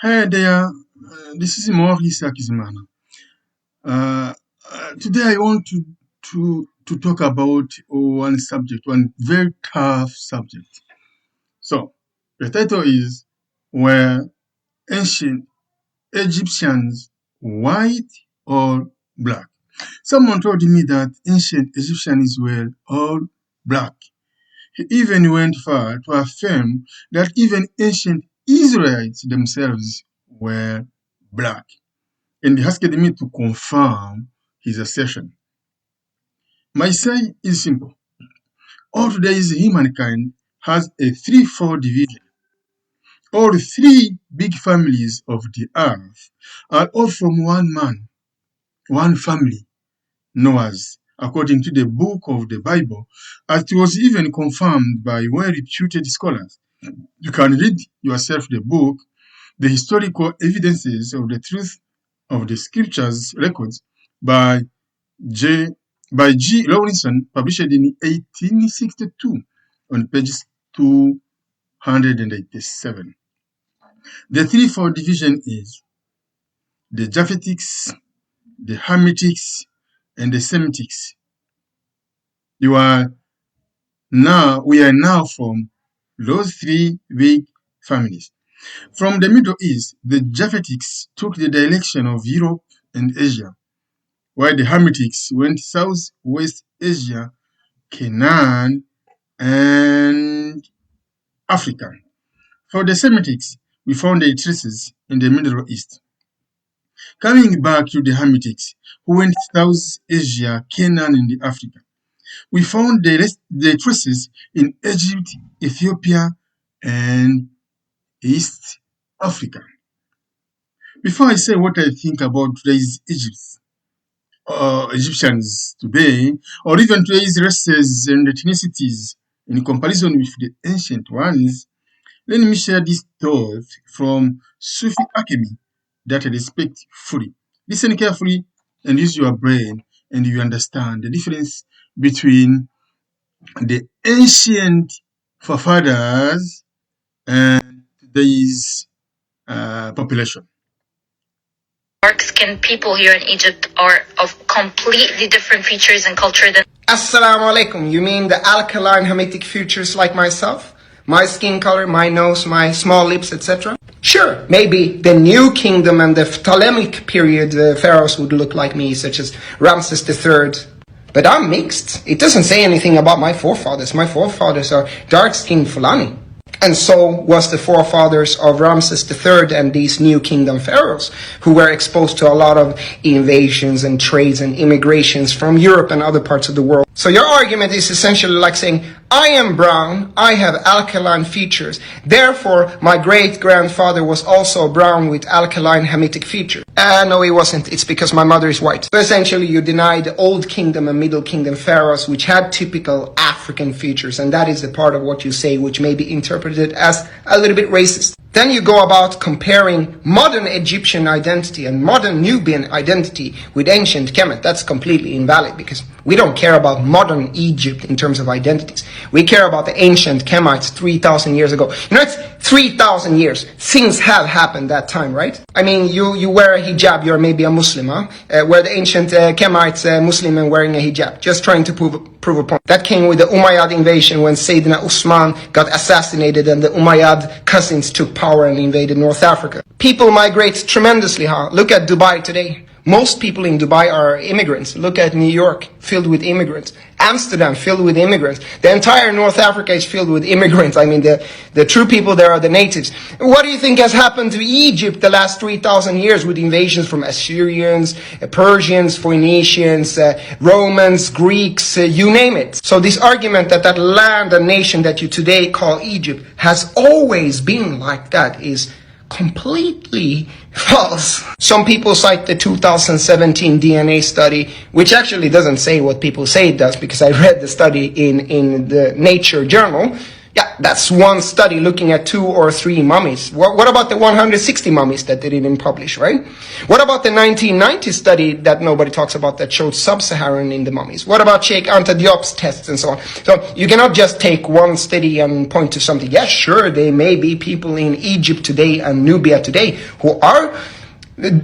Hi there, this is Maurice Hakizimana. Uh, Today I want to talk about one subject, one very tough subject. So the title is Were Ancient Egyptians White or Black? Someone told me that ancient Egyptians were all black. He even went far to affirm that even ancient Israelites themselves were black. And he asked me to confirm his assertion. My say is simple. All today's humankind has a threefold division. All three big families of the earth are all from one man, one family, Noah's, according to the book of the Bible, as it was even confirmed by well-reputed scholars. You can read yourself the book, The Historical Evidences of the Truth of the Scriptures Records by J. by G. Lawrenson, published in 1862 on pages 287. The threefold division is the Japhetics, the Hamitics, and the Semitics. We are now from those three big families. From the Middle East, the Japhetics took the direction of Europe and Asia, while the Hamitics went southwest Asia, Canaan, and Africa. For the Semitics, we found their traces in the Middle East. Coming back to the Hamitics, who went South Asia, Canaan, and Africa, we found the traces in Egypt, Ethiopia, and East Africa. Before I say what I think about today's Egyptians today, or even today's races and ethnicities in comparison with the ancient ones, let me share this thought from Sufi alchemy that I respect fully. Listen carefully and use your brain, and you understand the difference between the ancient forefathers and today's population. Dark-skinned people here in Egypt are of completely different features and culture than. Assalamu alaikum. You mean the alkaline Hamitic features like myself? My skin color, my nose, my small lips, etc.? Sure, maybe the New Kingdom and the Ptolemaic period pharaohs would look like me, such as Ramses III. But I'm mixed. It doesn't say anything about my forefathers. My forefathers are dark-skinned Fulani. And so was the forefathers of Ramses III and these New Kingdom pharaohs, who were exposed to a lot of invasions and trades and immigrations from Europe and other parts of the world. So your argument is essentially like saying, I am brown, I have alkaline features, therefore my great-grandfather was also brown with alkaline Hamitic features. No, he wasn't. It's because my mother is white. So essentially you deny the Old Kingdom and Middle Kingdom pharaohs, which had typical African features, and that is the part of what you say which may be interpreted as a little bit racist. Then you go about comparing modern Egyptian identity and modern Nubian identity with ancient Kemet. That's completely invalid because we don't care about modern Egypt in terms of identities. We care about the ancient Kemites 3,000 years ago. You know, it's 3,000 years. Things have happened that time, right? I mean, you wear a hijab, you're maybe a Muslim, huh? Where the ancient Kemites, Muslim and wearing a hijab. Just trying to prove a point. That came with the Umayyad invasion when Sayyidina Usman got assassinated and the Umayyad cousins took power and invaded North Africa. People migrate tremendously, huh? Look at Dubai today. Most people in Dubai are immigrants. Look at New York, filled with immigrants. Amsterdam, filled with immigrants. The entire North Africa is filled with immigrants. I mean, the true people there are the natives. What do you think has happened to Egypt the last 3,000 years with invasions from Assyrians, Persians, Phoenicians, Romans, Greeks, you name it. So this argument that that land and nation that you today call Egypt has always been like that is completely false. Some people cite the 2017 DNA study, which actually doesn't say what people say it does, because I read the study in the Nature journal, Yeah, that's one study looking at 2 or 3 mummies. What about the 160 mummies that they didn't publish, right? What about the 1990 study that nobody talks about that showed sub-Saharan in the mummies? What about Sheikh Anta Diop's tests and so on? So you cannot just take one study and point to something. Yes, sure, there may be people in Egypt today and Nubia today who are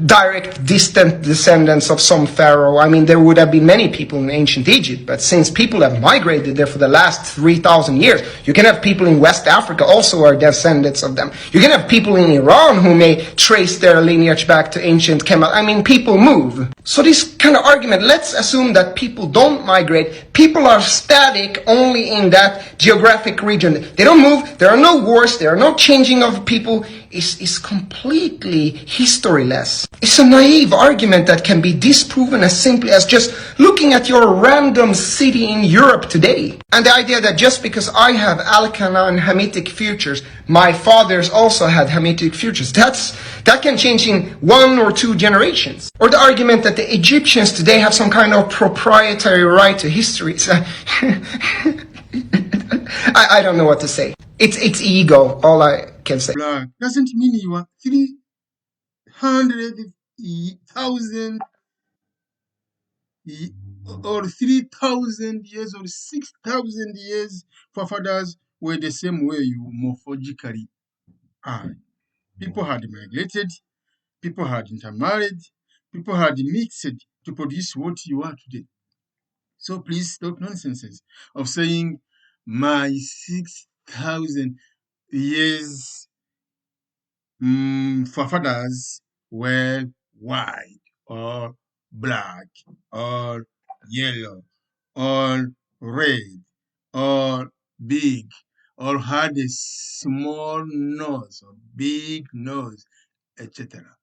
direct distant descendants of some pharaoh. I mean, there would have been many people in ancient Egypt, but since people have migrated there for the last 3,000 years, you can have people in West Africa also are descendants of them. You can have people in Iran who may trace their lineage back to ancient Kemal. I mean, people move. So this kind of argument, let's assume that people don't migrate. People are static only in that geographic region. They don't move. There are no wars. There are no changing of people. Is completely historyless. It's a naive argument that can be disproven as simply as just looking at your random city in Europe today. And the idea that just because I have Alkaline Hamitic futures, my fathers also had Hamitic futures, that can change in 1 or 2 generations. Or the argument that the Egyptians today have some kind of proprietary right to history. I don't know what to say. It's ego, all I can say. Black doesn't mean you are 300,000 or 3,000 years or 6,000 years forefathers were the same way you morphologically are. People had migrated, people had intermarried, people had mixed to produce what you are today. So please stop nonsense of saying my 6,000 years forefathers were white or black or yellow or red or big or had a small nose or big nose, etc.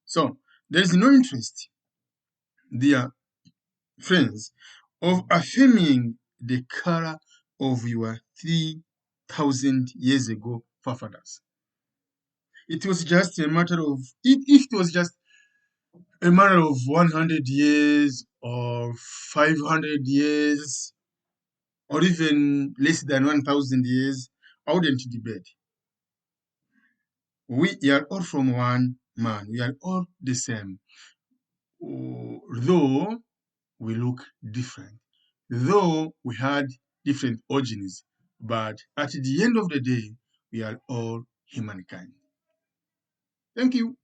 So there is no interest, dear friends, of affirming the color of your 3,000 years ago forefathers. It was just a matter of, if it was just a matter of 100 years or 500 years or even less than 1,000 years, I wouldn't debate. We are all from one man. We are all the same. Though we look different, though we had different origins, but at the end of the day, we are all humankind. Thank you.